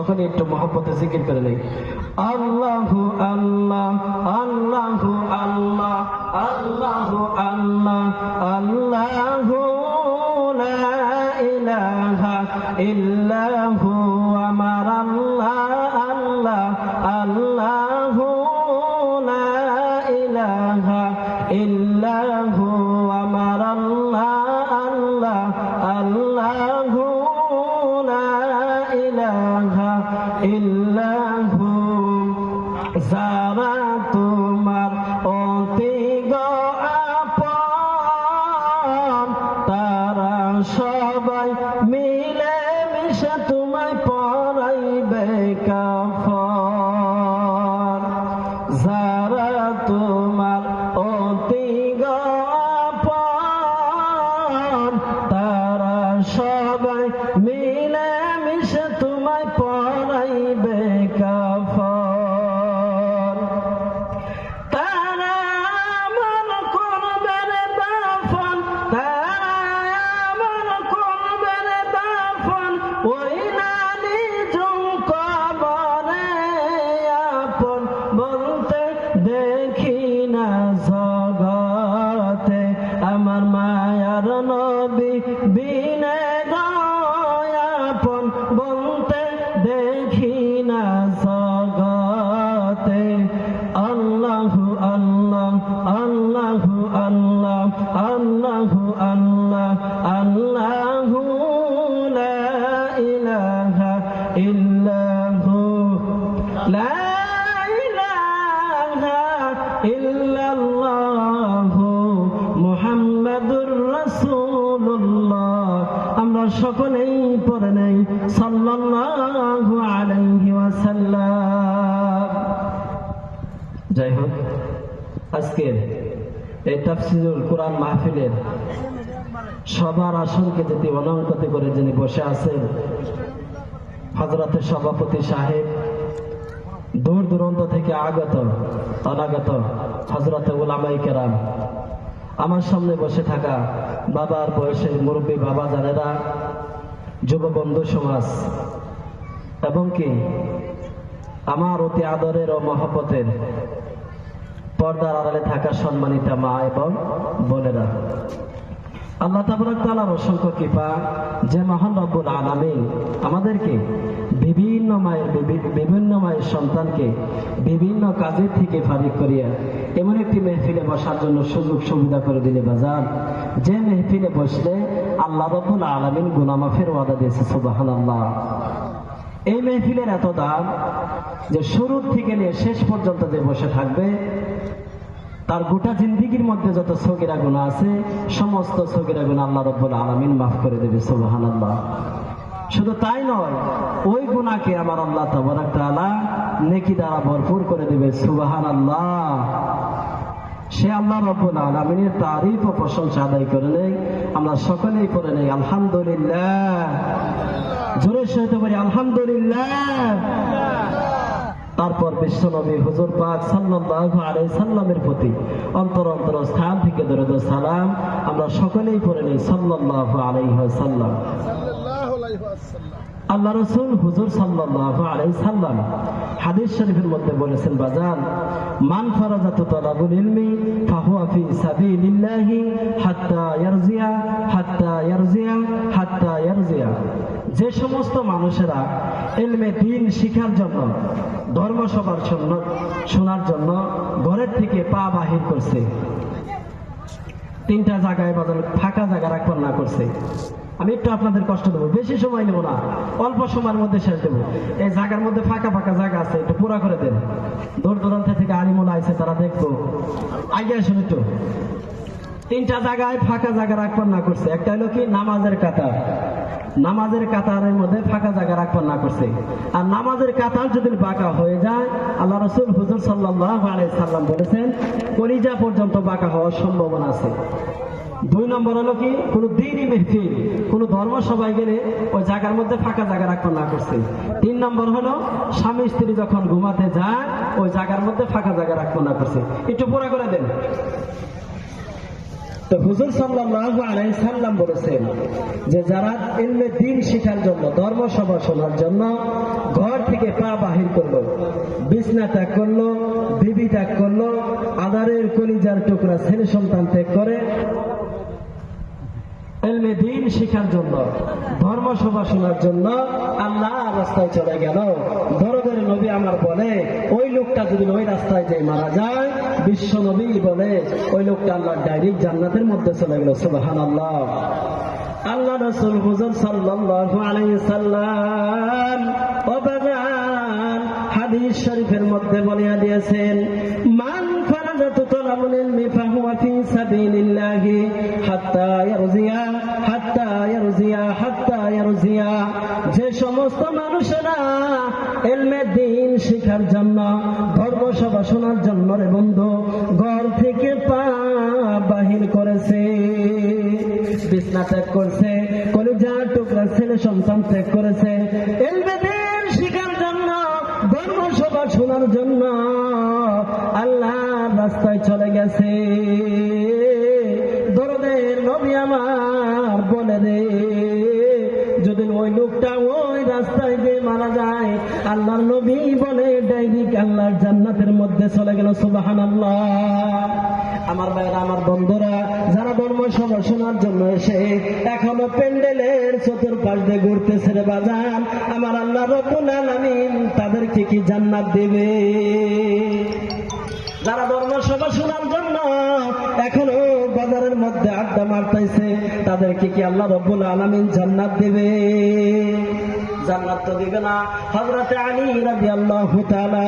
সকলে একটু মহব্বতে জিকির করে নেই। আল্লাহু আল্লাহ আল্লাহু আল্লাহ আল্লাহু আল্লাহ আল্লাহু লা ইলাহা ইল্লাহু আমার আল্লাহ আল্লাহ আল্লাহু লা ইলাহা ইল্লাহু আমার আল্লাহ আল্লাহ আল্লাহু লা ইলাহা ইল্লাহু। যারা তোমার অতি আপন তারা সবাই মিলে মিশে তোমায় পরাইবে কাফন। যারা তোমার অতি আপন তারা সবাই মিলে মিশে তোমায় পরাইবে কাফন। আমার মায়ার নবী বিনে দয়াপন বলতে দেখি না জগতে। আল্লাহু আল্লাহ আল্লাহু আল্লাহ আল্লাহু আল্লাহ আল্লাহু লা ইলাহা ইল্লাহু লা ইলাহা ইল্লাল্লাহু মুহাম্মাদুর রাসূলুল্লাহ। আমরা সকলেই পড়ে নেই সাল্লাল্লাহু আলাইহি ওয়াসাল্লাম। যাই হোক, আজকের এই তাফসীরুল কোরআন মাহফিলের সবার আসনকে যদি অলঙ্কৃত করে যিনি বসে আছেন হযরতের সভাপতি সাহেব, দূর দূরান্ত থেকে আগত অনাগত হযরতে উলামায়ে কেরাম, আমার সামনে বসে থাকা বাবার বয়সের মুরব্বী বাবা জানেরা, যুববন্ধু সমাজ, এবং কি আমার অতি আদরের ও মহব্বতের পর্দার আড়ালে থাকা সম্মানিতা মা এবং বোনেরা, আল্লাহ তাবারক তাআলার অসংখ্য কৃপা যে মহান রব্বুল আলামিন আমাদেরকে বিভিন্ন মায়ের সন্তানকে বিভিন্ন কাজের থেকে ফারিক করিয়া এমন একটি মেহফিলে বসার জন্য সুযোগ সুবিধা করে দিলে বাজার, যে মেহফিলে বসলে আল্লাহ রব্বুল আলামিন গুনাহ মাফের ওয়াদা দিয়েছে। সুবহানাল্লাহ। এই মেহফিলের এত দাম যে শুরু থেকে নিয়ে শেষ পর্যন্ত যে বসে থাকবে তার গোটা জিন্দেগীর মধ্যে যত সগীরা গুনাহ আছে সমস্ত সগীরা গুনাহ আল্লাহ রাব্বুল আলামিন মাফ করে দেবে। সুবহানাল্লাহ। শুধু তাই নয়, ওই গুনাহকে আমার আল্লাহ তাবারক তাআলা নেকি দ্বারা ভরপুর করে দেবে। সুবহানাল্লাহ। সে আল্লাহ রাব্বুল আলামিনের তারিফ ও প্রশংসা আদায় করে নেই। আমরা সকলেই পড়ে নেই আলহামদুলিল্লাহ। জোরে সহিত বলি আলহামদুলিল্লাহ। তারপর বিশ্বনবী হুজুর পাক সাল্লাল্লাহু আলাইহি সাল্লামের প্রতি অন্তর অন্তর স্থান থেকে দরুদ ও সালাম আমরা সকলেই পড়ে নেই সাল্লাল্লাহু আলাইহি ওয়াসাল্লাম। আল্লাহ রাসূল হুজুর সাল্লাল্লাহু আলাইহি সাল্লাম হাদিস শরীফের মধ্যে বলেছেন বাজান, মান ফারাজাতু তালাবুল ইলমি ফাহুয়া ফি সাবিলিল্লাহি হাত্তা ইয়ারজিয়া হাত্তা ইয়ারজিয়া হাত্তা ইয়ারজিয়া। যে সমস্ত মানুষেরা ইলমে দ্বীন শিখার জন্য, ধর্মসভার শোনার জন্য ঘরের থেকে পা বাহির করছে, তিনটা জায়গায় বাজার ফাঁকা জায়গা রাখবার না করছে। আমি একটু আপনাদের কষ্ট দেবো, বেশি সময় নেবো না, অল্প সময়ের মধ্যে শেষ দেবো। এই জায়গার মধ্যে ফাঁকা ফাঁকা জায়গা আছে, একটু পুরা করে দেন। দূর দূরান্ত থেকে আলিমুল আইছে, তারা দেখবো। আগে আসুন একটু। তিনটা জায়গায় ফাঁকা জায়গা রাখবার না করছে। একটা হলো কি নামাজের কাতার, নামাজের কাতারের মধ্যে ফাঁকা জায়গা রাখবার না করছে। আর নামাজের কাতার যদি বাঁকা হয়ে যায়, আল্লাহ রাসূল হুজুর সাল্লাল্লাহু আলাইহি সাল্লাম বলেছেন কলিজা পর্যন্ত বাঁকা হওয়ার সম্ভাবনা আছে। দুই নম্বর হলো কি কোন দ্বীনি মাহফিল, কোন ধর্মসভায় গেলে ওই জায়গার মধ্যে ফাঁকা জায়গা রাখবার না করছে। তিন নম্বর হলো স্বামী স্ত্রী যখন ঘুমাতে যায় ওই জায়গার মধ্যে ফাঁকা জায়গা রাখবার না করছে। একটু পুরা করে দেন। তো হুজুর সাল্লাল্লাহু আলাইহি সাল্লাম বলেছেন যে যারা ইলমে দ্বীন শেখার জন্য, ধর্ম সভা শোনার জন্য ঘর থেকে পা বাহির করলো, বিছনা ত্যাগ করলো, বিবি ত্যাগ করলো, আদারের কলিজার টুকরা ছেলে সন্তান ত্যাগ করে ইলমে দ্বীন শেখার জন্য, ধর্ম সভা শোনার জন্য আল্লাহর রাস্তায় চলে গেল, দরদের নবী আমার বলে ওই লোকটা যদি ওই রাস্তায় যে মারা যায়, বিশ্ব নবী বলে ওই লোকটা আল্লাহর ডাইরেক্ট জান্নাতের মধ্যে চলে গেল। সুবহানাল্লাহ। আল্লাহ রাসূল হুজুর সাল্লাল্লাহু আলাইহি সাল্লাম ওবাগান হাদিস শরীফের মধ্যে বলিয়া দিয়েছেন, মান ফারাদাতু তালাবুল ইলমি ফাহুয়া ফি সাবিলিল্লাহি হাত্তা ইয়ারজিয়া হাত্তা ইয়ারজিয়া হাত্তা ইয়ারজিয়া। যে সমস্ত মানুষেরা ইলমে দ্বীন শিখার জন্য, ধর্ম সভা শোনার জন্য রে বন্ধু ঘর থেকে পা বাহির করেছে, বিছনা ত্যাগ করছে, কলিজার টুকরা ছেলে সন্তান ত্যাগ করেছে, ইলমে দ্বীন শিখার জন্য, ধর্ম সভা শোনার জন্য আল্লাহর রাস্তায় চলে গেছে, দরদের নবী আমার বলে রে যদি ওই লোকটা ওই রাস্তায় যে মারা যায়, আল্লাহর নবী বলে ডাইরেক্ট আল্লাহর জান্নাতের মধ্যে চলে গেল। সুবহানাল্লাহ। আমার ভাইরা, আমার বন্ধুরা, যারা ধর্ম সভা শোনার জন্য এসে এখনো প্যান্ডেলের চতুর্পাশ দিয়ে ঘুরতেছে রে বাজান, আমার আল্লাহ রব্বুল আলামিন তাদেরকে কি জান্নাত দেবে? যারা ধর্ম সভা শোনার জন্য এখনো বাজারের মধ্যে আড্ডা মারতেছে, তাদেরকে কি আল্লাহ রব্বুল আলামিন জান্নাত দেবে? জান্নাত তো দিবে না। হযরত আলী রাদিয়াল্লাহু তাআলা